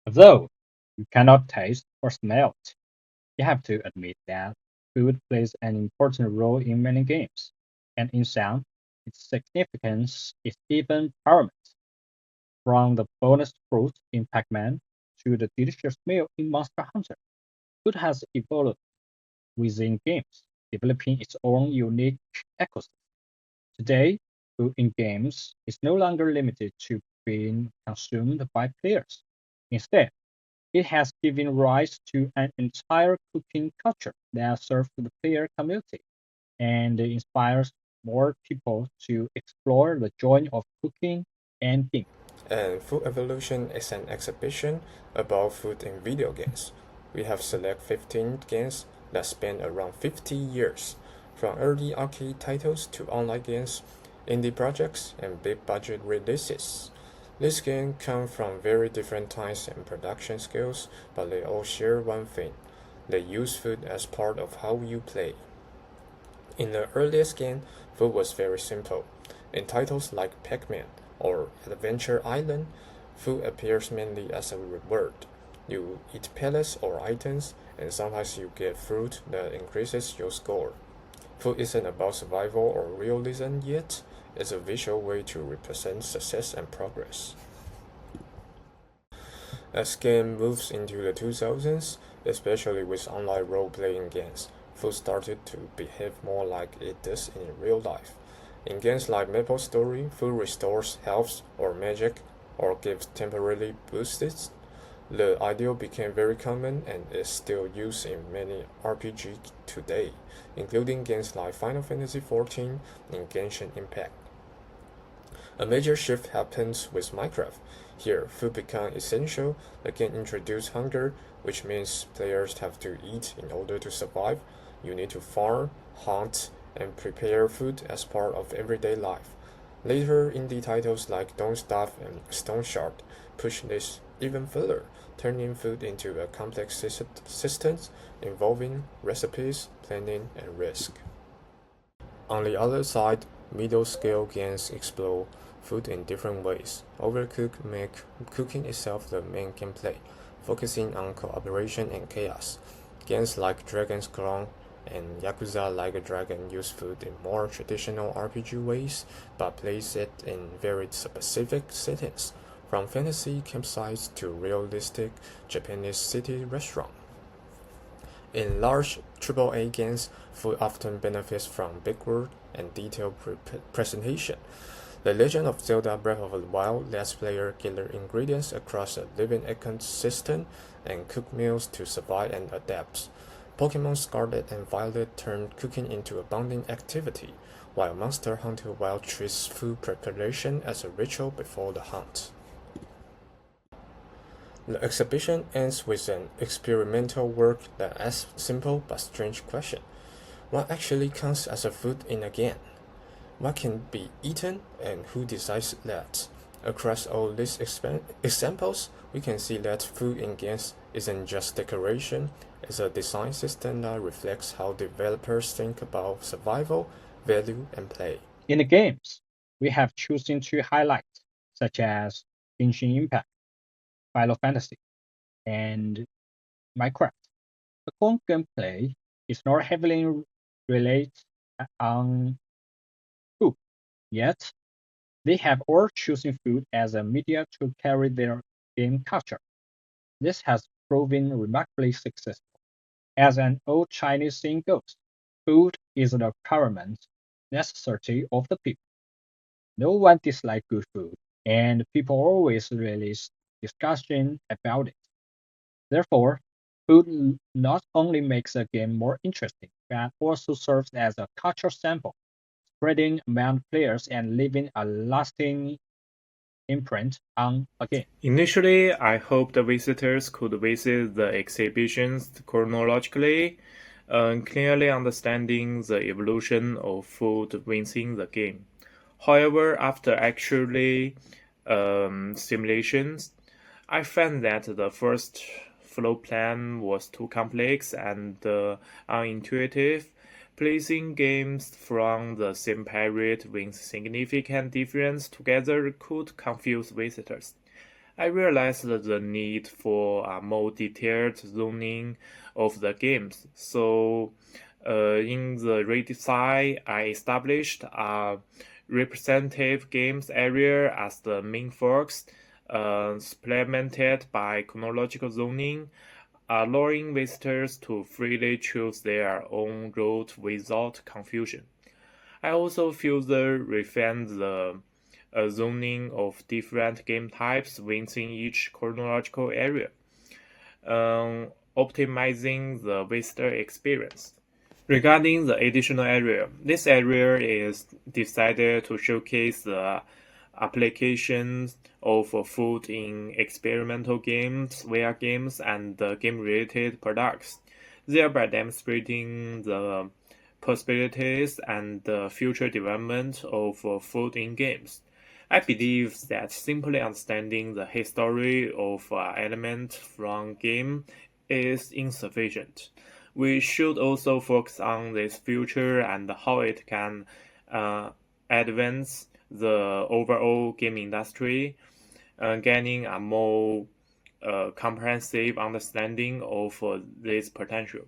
Although you cannot taste or smell it, you have to admit that food plays an important role in many games, and in some, its significance is even paramount. From the bonus fruit in Pac-Man to the delicious meal in Monster Hunter, food has evolved within games, developing its own unique ecosystem. Today, food in games is no longer limited to being consumed by players. Instead, it has given rise to an entire cooking culture that serves the player community and inspires more people to explore the joy of cooking and gaming. And Food Evolution is an exhibition about food in video games. We have select 15 games that span around 50 years, from early arcade titles to online games, indie projects, and big budget releases. These games come from very different times and production skills, but they all share one thing. They use food as part of how you play. In the earliest game, food was very simple. In titles like Pac-Man or Adventure Island, food appears mainly as a reward. You eat pellets or items, and sometimes you get fruit that increases your score. Food isn't about survival or realism yet, it's a visual way to represent success and progress. As game moves into the 2000s, especially with online role-playing games, food started to behave more like it does in real life. In games like MapleStory, food restores health or magic, or gives temporary boosts. The idea became very common and is still used in many RPGs today, including games like Final Fantasy XIV and Genshin Impact. A major shift happens with Minecraft. Here, food becomes essential. The game introduces hunger, which means players have to eat in order to survive. You need to farm, hunt, and prepare food as part of everyday life. Later, indie titles like Don't Starve and Stone Shard push this even further, turning food into a complex system involving recipes, planning, and risk. On the other side, middle-scale games explore food in different ways. Overcooked make cooking itself the main gameplay, focusing on cooperation and chaos. Games like Dragon's Crown and Yakuza Like a Dragon use food in more traditional RPG ways, but place it in very specific settings, from fantasy campsites to realistic Japanese city restaurants. In large AAA games, food often benefits from big world and detailed presentation. The Legend of Zelda Breath of the Wild lets players gather ingredients across a living ecosystem and cook meals to survive and adapt. Pokemon Scarlet and Violet turned cooking into a bonding activity, while Monster Hunter Wild treats food preparation as a ritual before the hunt. The exhibition ends with an experimental work that asks simple but strange question. What actually counts as a food in a game? What can be eaten and who decides that? Across all these examples, we can see that food in games isn't just decoration, it's a design system that reflects how developers think about survival, value, and play. In the games, we have chosen to highlight, such as Genshin Impact, Final Fantasy, and Minecraft. The core gameplay is not heavily relied on food, yet they have all chosen food as a media to carry their game culture. This has proven remarkably successful. As an old Chinese saying goes, food is the paramount necessity of the people. No one dislikes good food, and people always release discussion about it. Therefore, food not only makes a game more interesting, but also serves as a cultural sample, spreading among players and leaving a lasting imprint on a game. Initially, I hoped the visitors could visit the exhibitions chronologically, clearly understanding the evolution of food within the game. However, after actually simulations, I found that the first flow plan was too complex and unintuitive. Placing games from the same period with significant difference together could confuse visitors. I realized the need for a more detailed zoning of the games. So, in the redesign, I established a representative games area as the main focus, supplemented by chronological zoning, allowing visitors to freely choose their own route without confusion. I also further refined the zoning of different game types within each chronological area, optimizing the visitor experience. Regarding the additional area, this area is decided to showcase the applications of food in experimental games, VR games, and game-related products, thereby demonstrating the possibilities and the future development of food in games. I believe that simply understanding the history of an element from game is insufficient. We should also focus on this future and how it can advance the overall game industry, gaining a more comprehensive understanding of this potential.